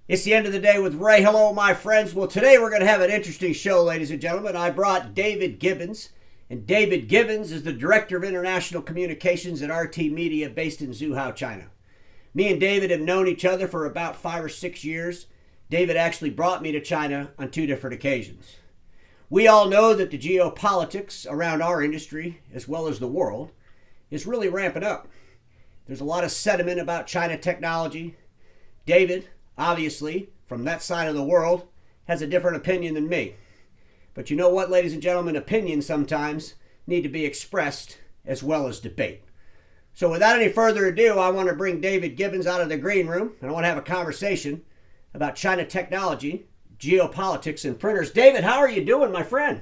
It's the end of the day with Ray. Hello, my friends. Well, today we're going to have an interesting show, ladies and gentlemen. I brought David Gibbons, and David Gibbons is the Director of International Communications at RT Media based in Zhuhai, China. Me and David have known each other for about 5 or 6 years. David actually brought me to China on 2 different occasions. We all know that the geopolitics around our industry, as well as the world, is really ramping up. There's a lot of sentiment about China technology. David, obviously, from that side of the world, has a different opinion than me. But you know what, ladies and gentlemen, opinions sometimes need to be expressed as well as debate. So without any further ado, I want to bring David Gibbons out of the green room, and I want to have a conversation about China technology, geopolitics, and printers. David, how are you doing, my friend?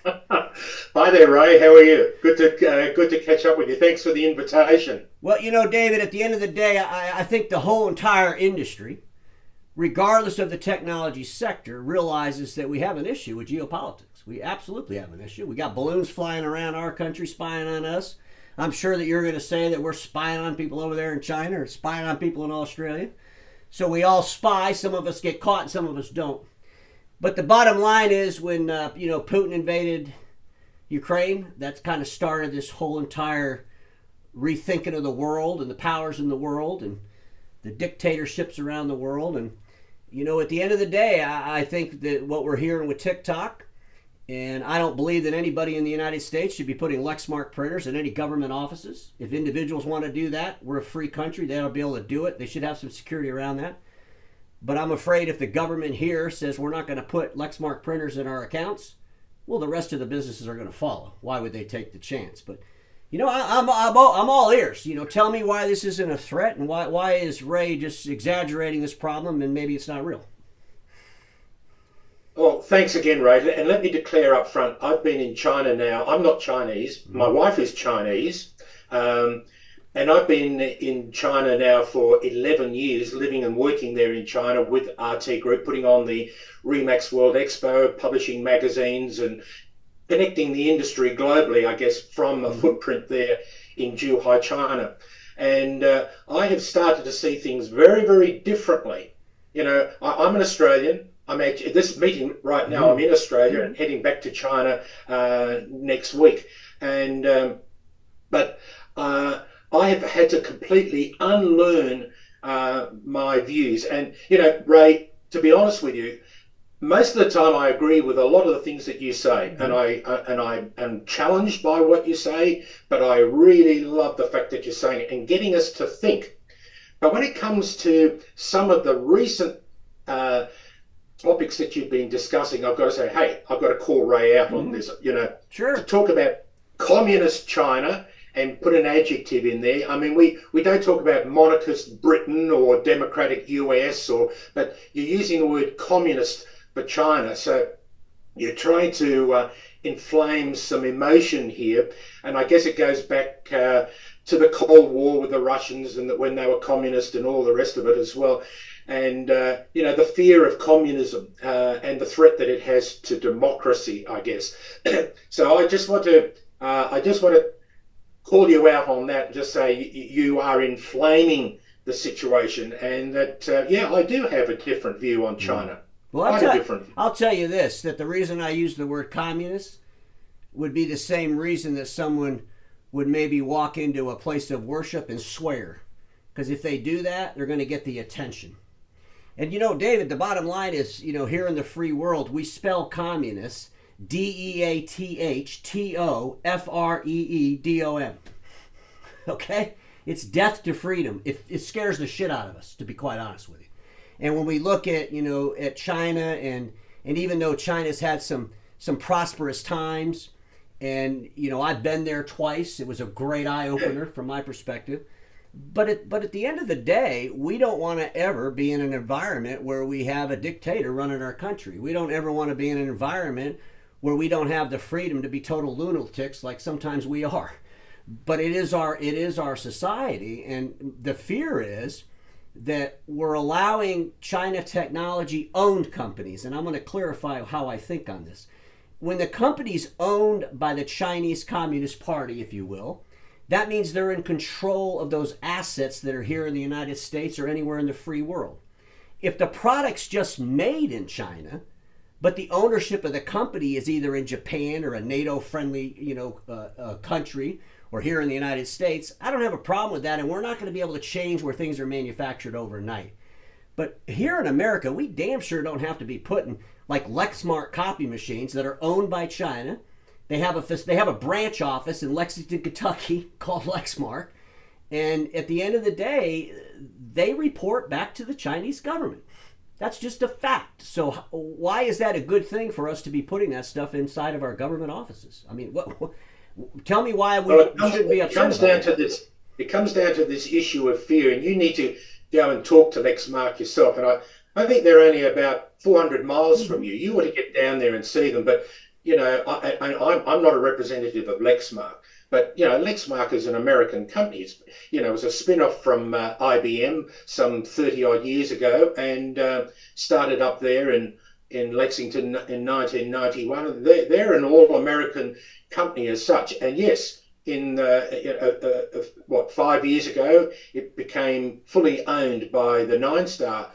Hi there, Ray. How are you? Good to catch up with you. Thanks for the invitation. Well, you know, David, at the end of the day, I think the whole entire industry, regardless of the technology sector, realizes that we have an issue with geopolitics. We absolutely have an issue. We got balloons flying around our country, spying on us. I'm sure that you're going to say that we're spying on people over there in China or spying on people in Australia. So we all spy. Some of us get caught and some of us don't. But the bottom line is when, Putin invaded Ukraine, that's kind of started this whole entire rethinking of the world and the powers in the world and the dictatorships around the world. And, at the end of the day, I think that what we're hearing with TikTok, and I don't believe that anybody in the United States should be putting Lexmark printers in any government offices. If individuals want to do that, we're a free country. They'll be able to do it. They should have some security around that. But I'm afraid if the government here says we're not going to put Lexmark printers in our accounts, well, the rest of the businesses are going to follow. Why would they take the chance? But, I'm all ears. Tell me why this isn't a threat and why is Ray just exaggerating this problem and maybe it's not real. Well, thanks again, Ray. And let me declare up front, I've been in China now. I'm not Chinese. My wife is Chinese. And I've been in China now for 11 years, living and working there in China with RT Group, putting on the Remax World Expo, publishing magazines and connecting the industry globally, I guess, from a footprint there in Zhuhai, China. And I have started to see things very, very differently. I'm an Australian. I'm actually, this meeting right now, I'm in Australia and heading back to China next week. But I have had to completely unlearn my views. And, Ray, to be honest with you, most of the time I agree with a lot of the things that you say, and I am challenged by what you say, but I really love the fact that you're saying it and getting us to think. But when it comes to some of the recent topics that you've been discussing, I've got to say, hey, I've got to call Ray out on this, Sure. to talk about communist China and put an adjective in there. I mean, we don't talk about monarchist Britain or democratic US, but you're using the word communist for China. So you're trying to inflame some emotion here. And I guess it goes back to the Cold War with the Russians and that when they were communist and all the rest of it as well. And, the fear of communism and the threat that it has to democracy, I guess. So I just want to call you out on that and just say you are inflaming the situation and that, I do have a different view on China. Well, I'll tell you this, that the reason I use the word communist would be the same reason that someone would maybe walk into a place of worship and swear. Because if they do that, they're going to get the attention. And, David, the bottom line is, here in the free world, we spell communists DEATHTOFREEDOM. Okay? It's death to freedom. It scares the shit out of us, to be quite honest with you. And when we look at, at China, and even though China's had some prosperous times, and, I've been there twice. It was a great eye-opener from my perspective. But at the end of the day, we don't want to ever be in an environment where we have a dictator running our country. We don't ever want to be in an environment where we don't have the freedom to be total lunatics like sometimes we are. But it is our society, and the fear is that we're allowing China technology owned companies, and I'm going to clarify how I think on this. When the company's owned by the Chinese Communist Party, if you will, that means they're in control of those assets that are here in the United States or anywhere in the free world. if the product's just made in China, but the ownership of the company is either in Japan or a NATO-friendly, country, or here in the United States, I don't have a problem with that, and we're not going to be able to change where things are manufactured overnight. But here in America, we damn sure don't have to be putting like Lexmark copy machines that are owned by China. They have a branch office in Lexington, Kentucky called Lexmark, and at the end of the day, they report back to the Chinese government. That's just a fact. So why is that a good thing for us to be putting that stuff inside of our government offices? I mean, tell me why we shouldn't be upset about it. It comes down to this issue of fear, and you need to go and talk to Lexmark yourself. And I think they're only about 400 miles from you. You ought to get down there and see them. But, I'm not a representative of Lexmark. But, Lexmark is an American company. It was a spin-off from IBM some 30-odd years ago, and started up there in Lexington in 1991. They're an all-American company as such. And yes, in 5 years ago, it became fully owned by the Nine Star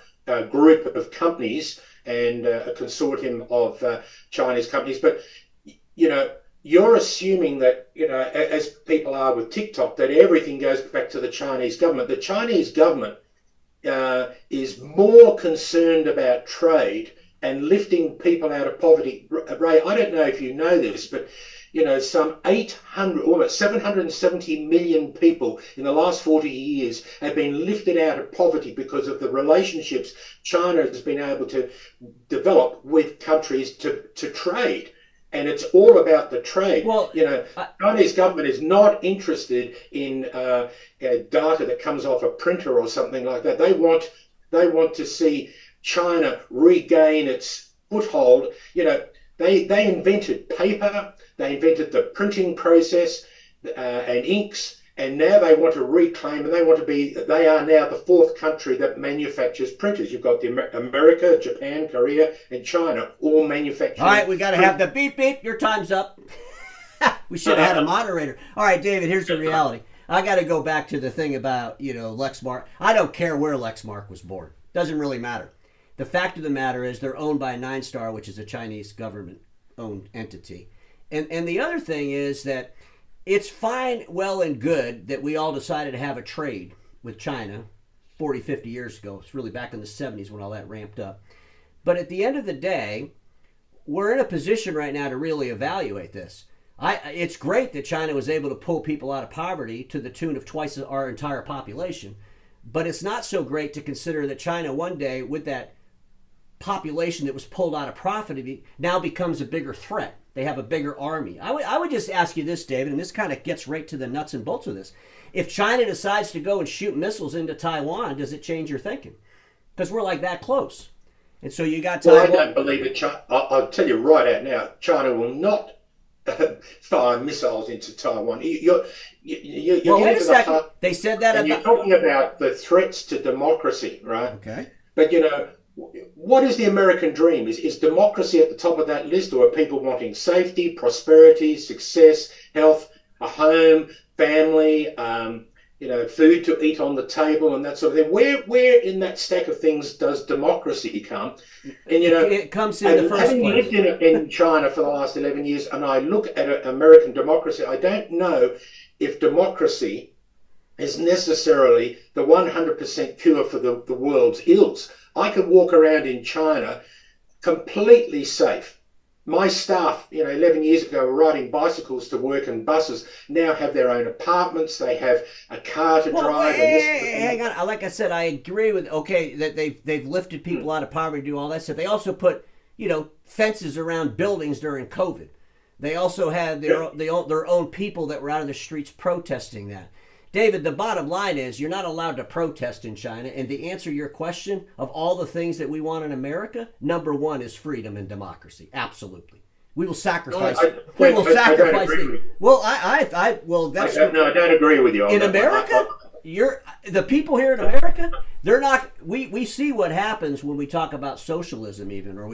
group of companies and a consortium of Chinese companies. But, you're assuming that, as people are with TikTok, that everything goes back to the Chinese government. The Chinese government is more concerned about trade and lifting people out of poverty. Ray, I don't know if you know this, but some 770 million people in the last 40 years have been lifted out of poverty because of the relationships China has been able to develop with countries to trade. And it's all about the trade. Well, Chinese government is not interested in data that comes off a printer or something like that. They want to see China regain its foothold. They invented paper, they invented the printing process and inks, and now they want to reclaim, and they are now the fourth country that manufactures printers. You've got America, Japan, Korea, and China all manufacturing. All right, we got to have the beep beep. Your time's up. We should have had a moderator. All right, David, here's the reality. I got to go back to the thing about, Lexmark. I don't care where Lexmark was born. Doesn't really matter. The fact of the matter is they're owned by Nine Star, which is a Chinese government-owned entity. And the other thing is that it's fine, well, and good that we all decided to have a trade with China 40, 50 years ago. It's really back in the 70s when all that ramped up. But at the end of the day, we're in a position right now to really evaluate this. It's great that China was able to pull people out of poverty to the tune of twice our entire population. But it's not so great to consider that China one day, with that population that was pulled out of poverty, now becomes a bigger threat. They have a bigger army. I would just ask you this, David, and this kind of gets right to the nuts and bolts of this. If China decides to go and shoot missiles into Taiwan, does it change your thinking? Because we're like that close. And so you got Taiwan. Well, I don't believe it. I'll tell you right out now, China will not fire missiles into Taiwan. You're wait a second. They said that and you're talking about the threats to democracy, right? Okay. But, what is the American dream? Is democracy at the top of that list, or are people wanting safety, prosperity, success, health, a home, family, food to eat on the table, and that sort of thing? Where in that stack of things does democracy come? And it comes in the first place. Having lived in China for the last 11 years, and I look at American democracy, I don't know if democracy is necessarily the 100% cure for the world's ills. I could walk around in China completely safe. My staff, 11 years ago, were riding bicycles to work, and buses now have their own apartments. They have a car to drive. Hang on. Like I said, I agree with, that they've lifted people out of poverty, do all that stuff. They also put, fences around buildings during COVID. They also had their own people that were out in the streets protesting that. David, the bottom line is you're not allowed to protest in China. And to answer your question, of all the things that we want in America, number one is freedom and democracy. Absolutely. We will sacrifice. We will sacrifice. Well, I don't agree with you on in that. America. The people here in America, they're not. We see what happens when we talk about socialism, even, or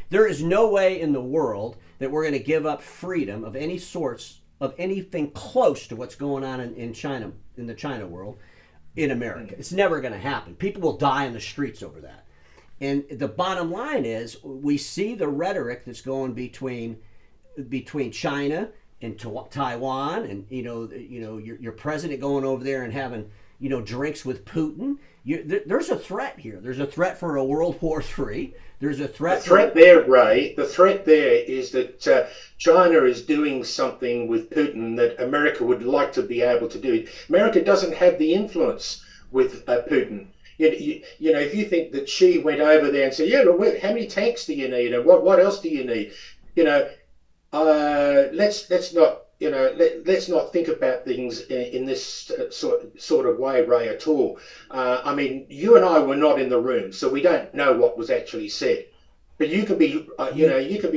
there is no way in the world that we're going to give up freedom of any sorts, of anything close to what's going on in China, in the China world, in America. It's never going to happen. People will die in the streets over that. And the bottom line is, we see the rhetoric that's going between China and Taiwan, and your president going over there and having drinks with Putin. There's a threat here. There's a threat for a World War III. There's a threat. The threat there, Ray. The threat there is that China is doing something with Putin that America would like to be able to do. America doesn't have the influence with Putin. If you think that Xi went over there and said, "Yeah, look, how many tanks do you need, and what else do you need?" Let's not think about things in this sort of way, Ray, at all. I mean, you and I were not in the room, so we don't know what was actually said. But you can be,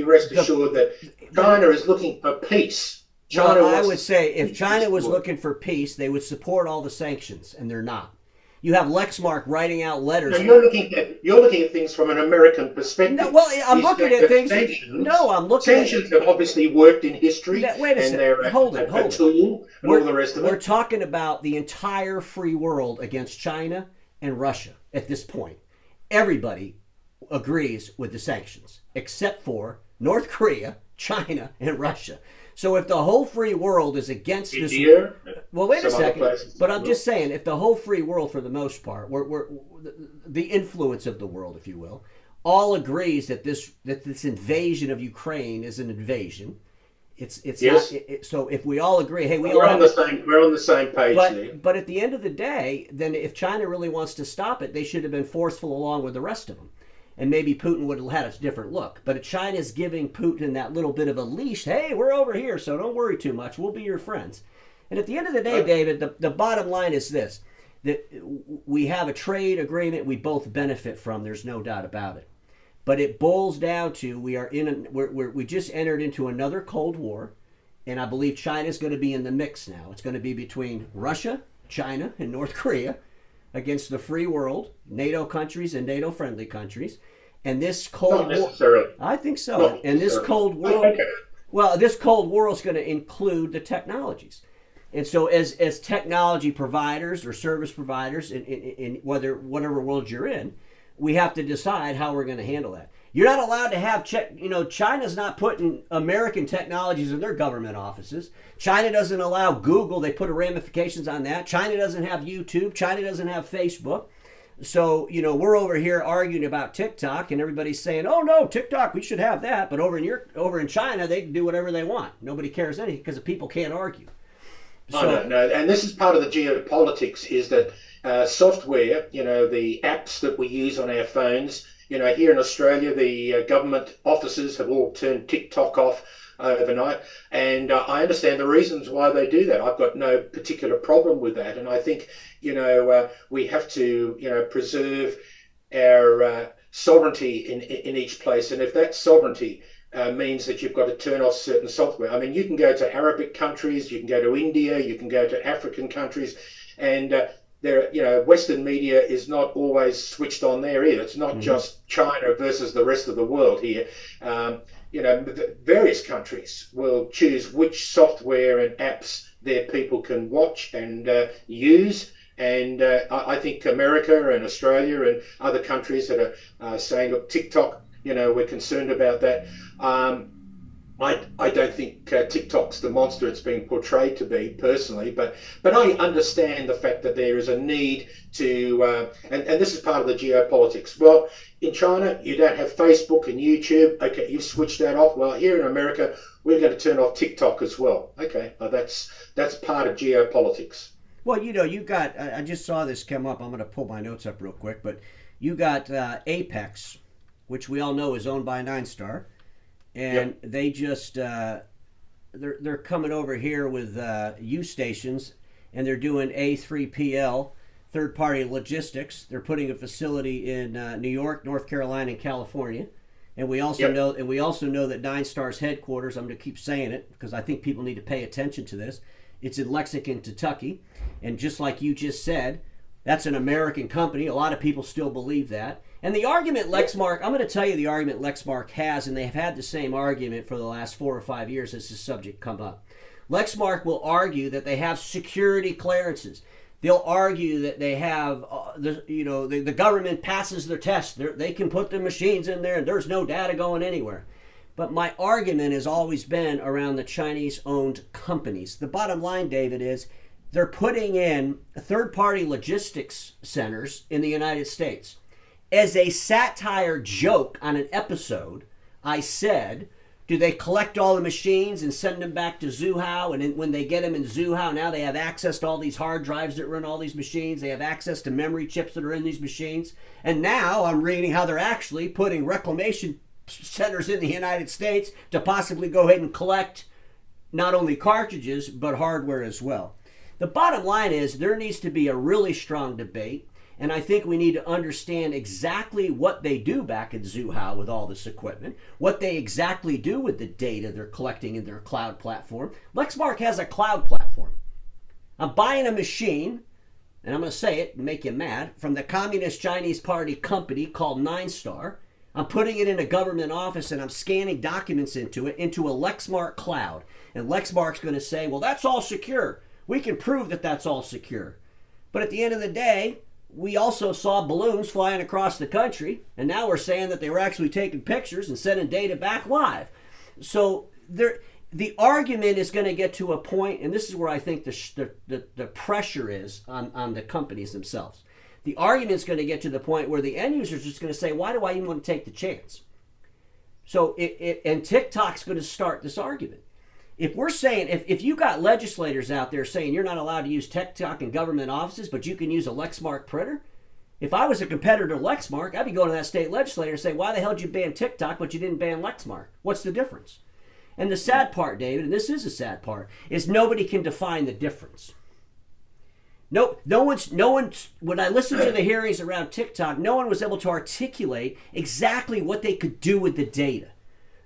rest assured that China is looking for peace. I would say if China was looking for peace, they would support all the sanctions, and they're not. You have Lexmark writing out letters. No, you're looking at things from an American perspective. No, well, I'm looking at things. Sanctions have obviously worked in history. Wait a second. They're hold a it. tool and all the rest of it. We're talking about the entire free world against China and Russia at this point. Everybody agrees with the sanctions except for North Korea, China, and Russia. So if the whole free world is against this, well, wait a second. But I'm just saying, if the whole free world, for the most part, we're the influence of the world, if you will, all agrees that this invasion of Ukraine is an invasion. It's yes. Not. So if we all agree, hey, we're on the same page. But at the end of the day, then if China really wants to stop it, they should have been forceful along with the rest of them. And maybe Putin would have had a different look. But China's giving Putin that little bit of a leash. Hey, we're over here, so don't worry too much. We'll be your friends. And at the end of the day, David, the bottom line is this, that we have a trade agreement we both benefit from. There's no doubt about it. But it boils down to we just entered into another Cold War, and I believe China's going to be in the mix now. It's going to be between Russia, China, and North Korea against the free world, NATO countries and NATO-friendly countries. And this Cold War, I think so. And this Cold War, this Cold War is going to include the technologies. And so as technology providers or service providers in whatever world you're in, we have to decide how we're going to handle that. You're not allowed to have China's not putting American technologies in their government offices. China doesn't allow Google. They put ramifications on that. China doesn't have YouTube. China doesn't have Facebook. So, we're over here arguing about TikTok, and everybody's saying, "Oh no, TikTok, we should have that." But over in China, they can do whatever they want. Nobody cares anything because the people can't argue. No. And this is part of the geopolitics, is that software, the apps that we use on our phones, here in Australia, the government offices have all turned TikTok off overnight. And I understand the reasons why they do that. I've got no particular problem with that. And I think, we have to, preserve our sovereignty in each place. And if that sovereignty means that you've got to turn off certain software. I mean, you can go to Arabic countries, you can go to India, you can go to African countries, and Western media is not always switched on there either. It's not just China versus the rest of the world here. Various countries will choose which software and apps their people can watch and use. And I think America and Australia and other countries that are saying, look, TikTok, we're concerned about that. I don't think TikTok's the monster it's being portrayed to be, personally, but I understand the fact that there is a need to, and this is part of the geopolitics. Well, in China, you don't have Facebook and YouTube. Okay, you've switched that off. Well, here in America, we're going to turn off TikTok as well. Okay, that's part of geopolitics. Well, you got, I just saw this come up. I'm going to pull my notes up real quick, but you got Apex, which we all know is owned by Nine Star. And they just, they're coming over here with U stations, and they're doing A3PL, third-party logistics. They're putting a facility in New York, North Carolina, and California. And we also know that Nine Star's headquarters, I'm going to keep saying it because I think people need to pay attention to this. It's in Lexington, Kentucky. And just like you just said, that's an American company. A lot of people still believe that. And the argument Lexmark, I'm going to tell you the argument Lexmark has, and they've had the same argument for the last 4 or 5 years as this subject come up. Lexmark will argue that they have security clearances. They'll argue that they have, the government passes their tests. They can put the machines in there and there's no data going anywhere. But my argument has always been around the Chinese-owned companies. The bottom line, David, is they're putting in third-party logistics centers in the United States. As a satire joke on an episode, I said, do they collect all the machines and send them back to Zhuhao? And when they get them in Zhuhao, now they have access to all these hard drives that run all these machines. They have access to memory chips that are in these machines. And now I'm reading how they're actually putting reclamation centers in the United States to possibly go ahead and collect not only cartridges, but hardware as well. The bottom line is there needs to be a really strong debate. And I think we need to understand exactly what they do back at Zhuhao with all this equipment, what they exactly do with the data they're collecting in their cloud platform. Lexmark has a cloud platform. I'm buying a machine, and I'm going to say it and make you mad, from the Communist Chinese Party company called 9-Star. I'm putting it in a government office and I'm scanning documents into a Lexmark cloud. And Lexmark's going to say, well, that's all secure. We can prove that that's all secure. But at the end of the day, we also saw balloons flying across the country, and now we're saying that they were actually taking pictures and sending data back live. So the argument is going to get to a point, and this is where I think the pressure is on the companies themselves. The argument is going to get to the point where the end user is just going to say, why do I even want to take the chance? So and TikTok's going to start this argument. If we're saying, if you got legislators out there saying you're not allowed to use TikTok in government offices, but you can use a Lexmark printer, if I was a competitor to Lexmark, I'd be going to that state legislator and say, why the hell did you ban TikTok, but you didn't ban Lexmark? What's the difference? And the sad part, David, and this is a sad part, is nobody can define the difference. No one's, when I listened to the hearings around TikTok, no one was able to articulate exactly what they could do with the data.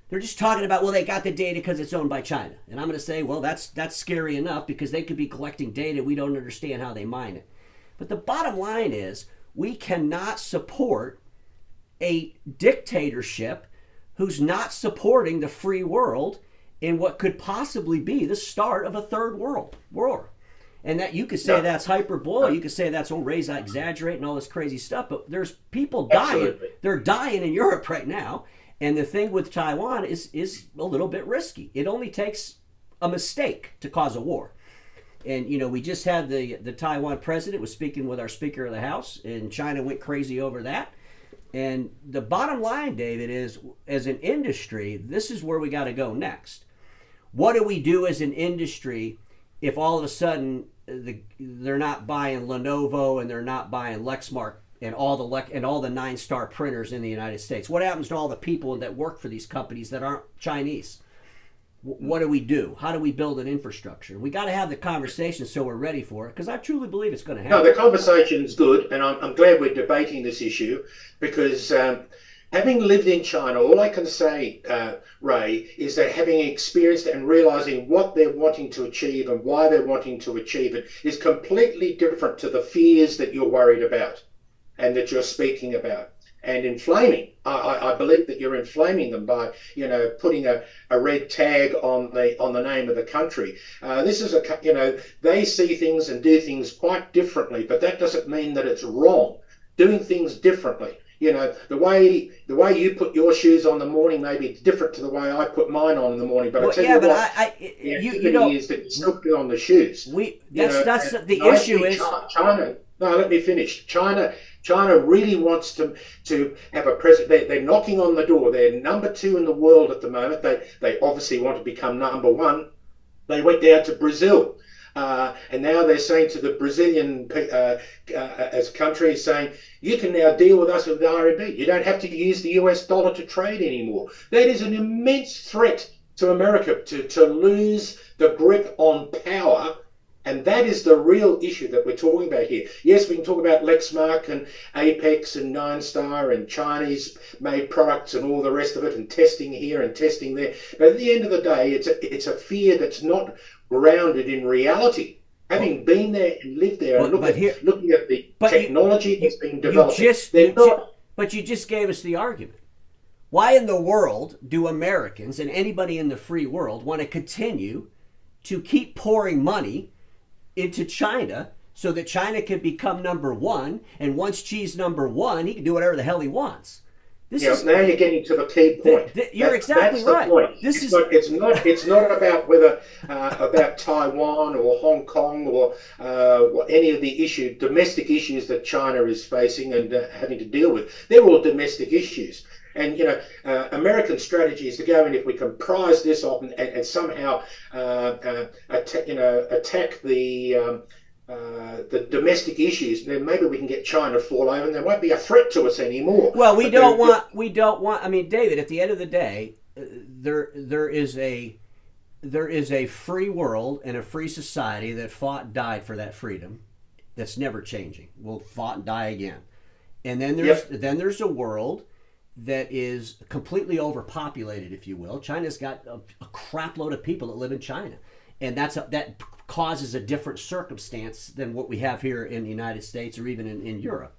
They're just talking about, well, they got the data because it's owned by China. And I'm going to say, well, that's scary enough because they could be collecting data. We don't understand how they mine it. But the bottom line is we cannot support a dictatorship who's not supporting the free world in what could possibly be the start of a third world war. And that you could say that's hyperbole. You could say that's, Ray's exaggerating all this crazy stuff. But there's people dying. Absolutely. They're dying in Europe right now. And the thing with Taiwan is a little bit risky. It only takes a mistake to cause a war. And, we just had the Taiwan president was speaking with our Speaker of the House, and China went crazy over that. And the bottom line, David, is as an industry, this is where we got to go next. What do we do as an industry if all of a sudden they're not buying Lenovo and they're not buying Lexmark and all the 9-Star printers in the United States? What happens to all the people that work for these companies that aren't Chinese? What do we do? How do we build an infrastructure? We got to have the conversation so we're ready for it, because I truly believe it's going to happen. No, the conversation's good, and I'm glad we're debating this issue, because having lived in China, all I can say, Ray, is that having experienced and realizing what they're wanting to achieve and why they're wanting to achieve it is completely different to the fears that you're worried about and that you're speaking about and inflaming. I believe that you're inflaming them by, putting a red tag on the name of the country. This is they see things and do things quite differently, but that doesn't mean that it's wrong. Doing things differently. The way you put your shoes on in the morning may be different to the way I put mine on in the morning. But I tell you what, is that you still put on the shoes. That's the issue is China. No, let me finish. China really wants to have a president. They're knocking on the door. They're number 2 in the world at the moment. They obviously want to become number 1. They went down to Brazil. And now they're saying to the Brazilian as a country, saying, you can now deal with us with the RMB. You don't have to use the US dollar to trade anymore. That is an immense threat to America to lose the grip on power. And that is the real issue that we're talking about here. Yes, we can talk about Lexmark and Apex and 9-Star and Chinese-made products and all the rest of it, and testing here and testing there. But at the end of the day, it's a fear that's not grounded in reality. Having been there and lived there and looking at the technology that's being developed, but you just gave us the argument. Why in the world do Americans and anybody in the free world want to continue to keep pouring money into China so that China can become number one. And once Xi's number one, he can do whatever the hell he wants. Now you're getting to the key point. You're exactly right. That's the point. It's not about whether about Taiwan or Hong Kong or any of the domestic issues that China is facing and having to deal with. They're all domestic issues. And American strategy is to go in, if we can prise this off and somehow attack the domestic issues, then maybe we can get China to fall over, and there won't be a threat to us anymore. Well, we don't want. I mean, David, at the end of the day, there is a free world and a free society that fought and died for that freedom. That's never changing. We'll fought and die again. And then there's a world that is completely overpopulated, if you will. China's got a crap load of people that live in China, and that causes a different circumstance than what we have here in the United States or even in Europe.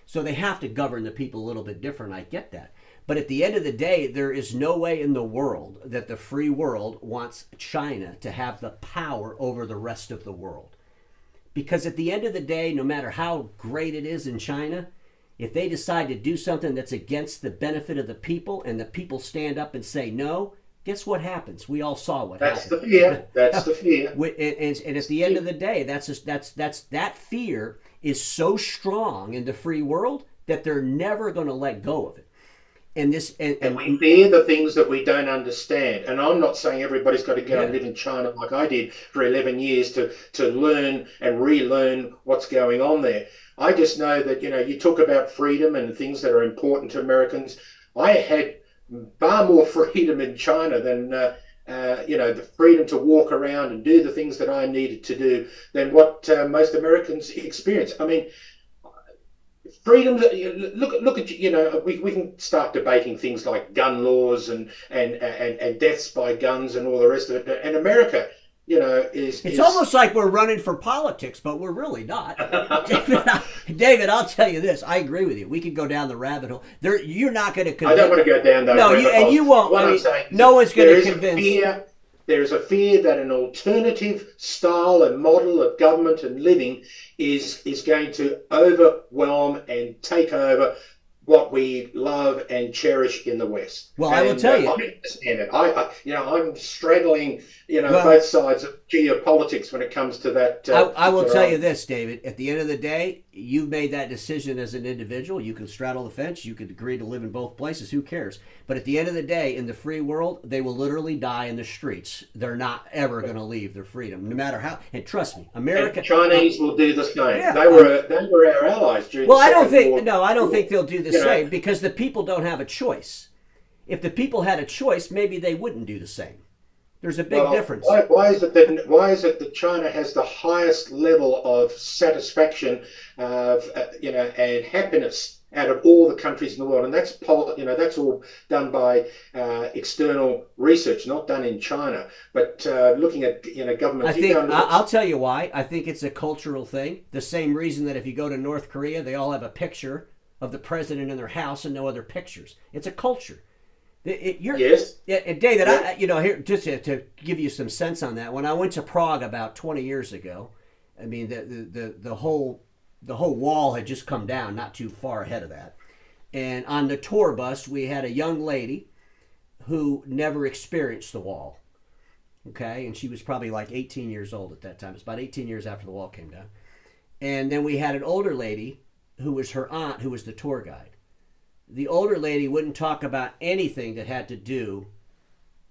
So they have to govern the people a little bit different. I get that. But at the end of the day, there is no way in the world that the free world wants China to have the power over the rest of the world. Because at the end of the day, no matter how great it is in China, if they decide to do something that's against the benefit of the people and the people stand up and say no, guess what happens? We all saw what happened. That's the fear. That's the fear. And at the end of the day, that fear is so strong in the free world that they're never going to let go of it. And we fear the things that we don't understand. And I'm not saying everybody's got to go and live in China like I did for 11 years to learn and relearn what's going on there. I just know that, you talk about freedom and things that are important to Americans. I had far more freedom in China than, the freedom to walk around and do the things that I needed to do than what most Americans experience. I mean, freedom. Look at we can start debating things like gun laws and deaths by guns and all the rest of it. And America, it's almost like we're running for politics, but we're really not. David, I'll tell you this. I agree with you. We could go down the rabbit hole. You're not going to. I don't want to go down that. No, and you won't. No one's going to convince. There is a fear that an alternative style and model of government and living is going to overwhelm and take over what we love and cherish in the West. Well, I will tell you. I understand it. I'm straddling, both sides of geopolitics when it comes to that. I will tell you this, David. At the end of the day, you made that decision as an individual. You can straddle the fence. You could agree to live in both places. Who cares? But at the end of the day, in the free world, they will literally die in the streets. They're not ever going to leave their freedom, no matter how. And trust me, America. And Chinese will do the same. Yeah, they were our allies during. Well, I don't think they'll do the same because the people don't have a choice. If the people had a choice, maybe they wouldn't do the same. There's a big difference. Why is it that China has the highest level of satisfaction, and happiness out of all the countries in the world? And that's all done by external research, not done in China. But looking at government. I'll tell you why. I think it's a cultural thing. The same reason that if you go to North Korea, they all have a picture of the president in their house and no other pictures. It's a culture. Yes. Yeah, and David, yeah. Here just to give you some sense on that. When I went to Prague about 20 years ago, I mean the whole wall had just come down, not too far ahead of that. And on the tour bus, we had a young lady who never experienced the wall. Okay, and she was probably like 18 years old at that time. It's about 18 years after the wall came down. And then we had an older lady who was her aunt, who was the tour guide. The older lady wouldn't talk about anything that had to do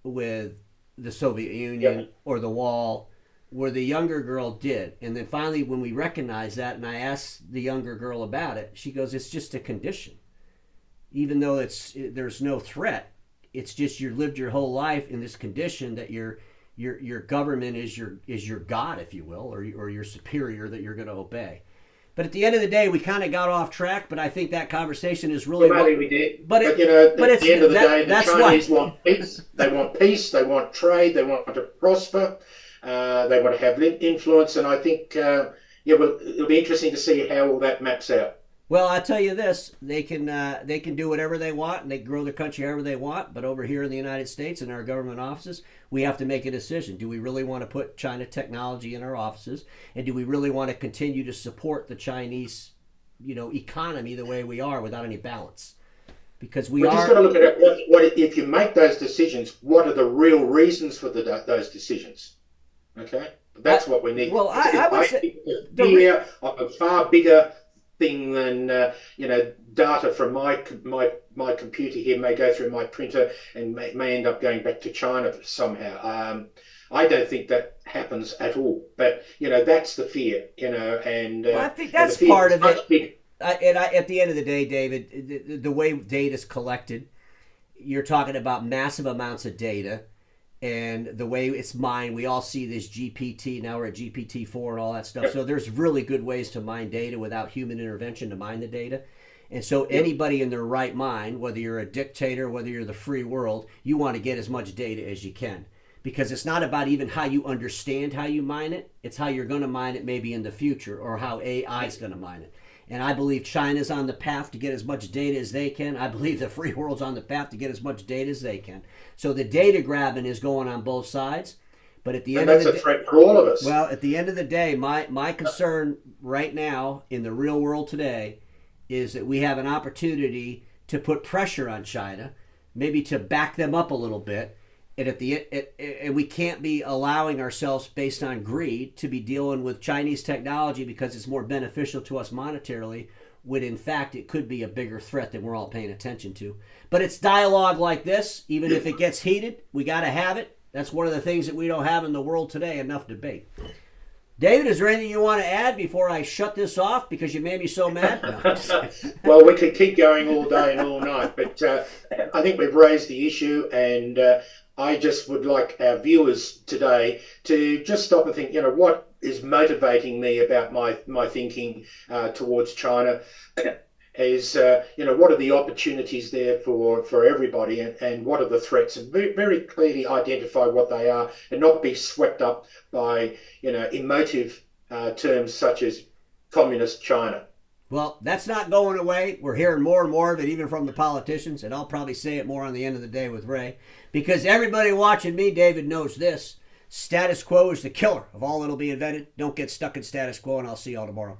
with the Soviet Union or the wall, where the younger girl did. And then finally, when we recognized that, and I asked the younger girl about it, she goes, "It's just a condition. Even though there's no threat, it's just you lived your whole life in this condition that your government is your God, if you will, or your superior that you're going to obey." But at the end of the day, we kind of got off track. But I think that conversation is really. Well, maybe we did. But at the end of the day, the Chinese want peace. They want peace. They want trade. They want to prosper. They want to have influence. And I think, it'll be interesting to see how all that maps out. Well, I'll tell you this: they can do whatever they want, and they can grow their country however they want. But over here in the United States, in our government offices, we have to make a decision: do we really want to put China technology in our offices, and do we really want to continue to support the Chinese, economy the way we are without any balance? Because we We're just got are. to look at it. What if you make those decisions? What are the real reasons for those decisions? Okay, that's what we need. Well, I would I say think the fear of a far bigger thing than data from my computer here may go through my printer and may end up going back to China somehow. I don't think that happens at all. But that's the fear. And Well, I think and the that's fear part is of much it. bigger. At the end of the day, David, the way data is collected, you're talking about massive amounts of data, and the way it's mined. We all see this GPT. Now we're at GPT-4 and all that stuff. Yep. So there's really good ways to mine data without human intervention to mine the data. And so Yep. anybody in their right mind, whether you're a dictator, whether you're the free world, you want to get as much data as you can. Because it's not about even how you understand how you mine it. It's how you're going to mine it maybe in the future, or how AI is going to mine it. And I believe China's on the path to get as much data as they can. I believe the free world's on the path to get as much data as they can. So the data grabbing is going on both sides. But at the And end of that's the a day, threat for all of us. well, at the end of the day, my concern right now in the real world today is that we have an opportunity to put pressure on China, maybe to back them up a little bit, and we can't be allowing ourselves, based on greed, to be dealing with Chinese technology because it's more beneficial to us monetarily, when in fact it could be a bigger threat than we're all paying attention to. But it's dialogue like this, even if it gets heated, we got to have it. That's one of the things that we don't have in the world today, enough debate. David, is there anything you want to add before I shut this off because you made me so mad? No. Well, we could keep going all day and all night, but I think we've raised the issue, and I just would like our viewers today to just stop and think, what is motivating me about my thinking towards China is, what are the opportunities there for everybody, and what are the threats, and very, very clearly identify what they are, and not be swept up by, emotive terms such as communist China. Well, that's not going away. We're hearing more and more of it, even from the politicians, and I'll probably say it more on the end of the day with Ray, because everybody watching me, David, knows this. Status quo is the killer of all that'll be invented. Don't get stuck in status quo, and I'll see y'all tomorrow.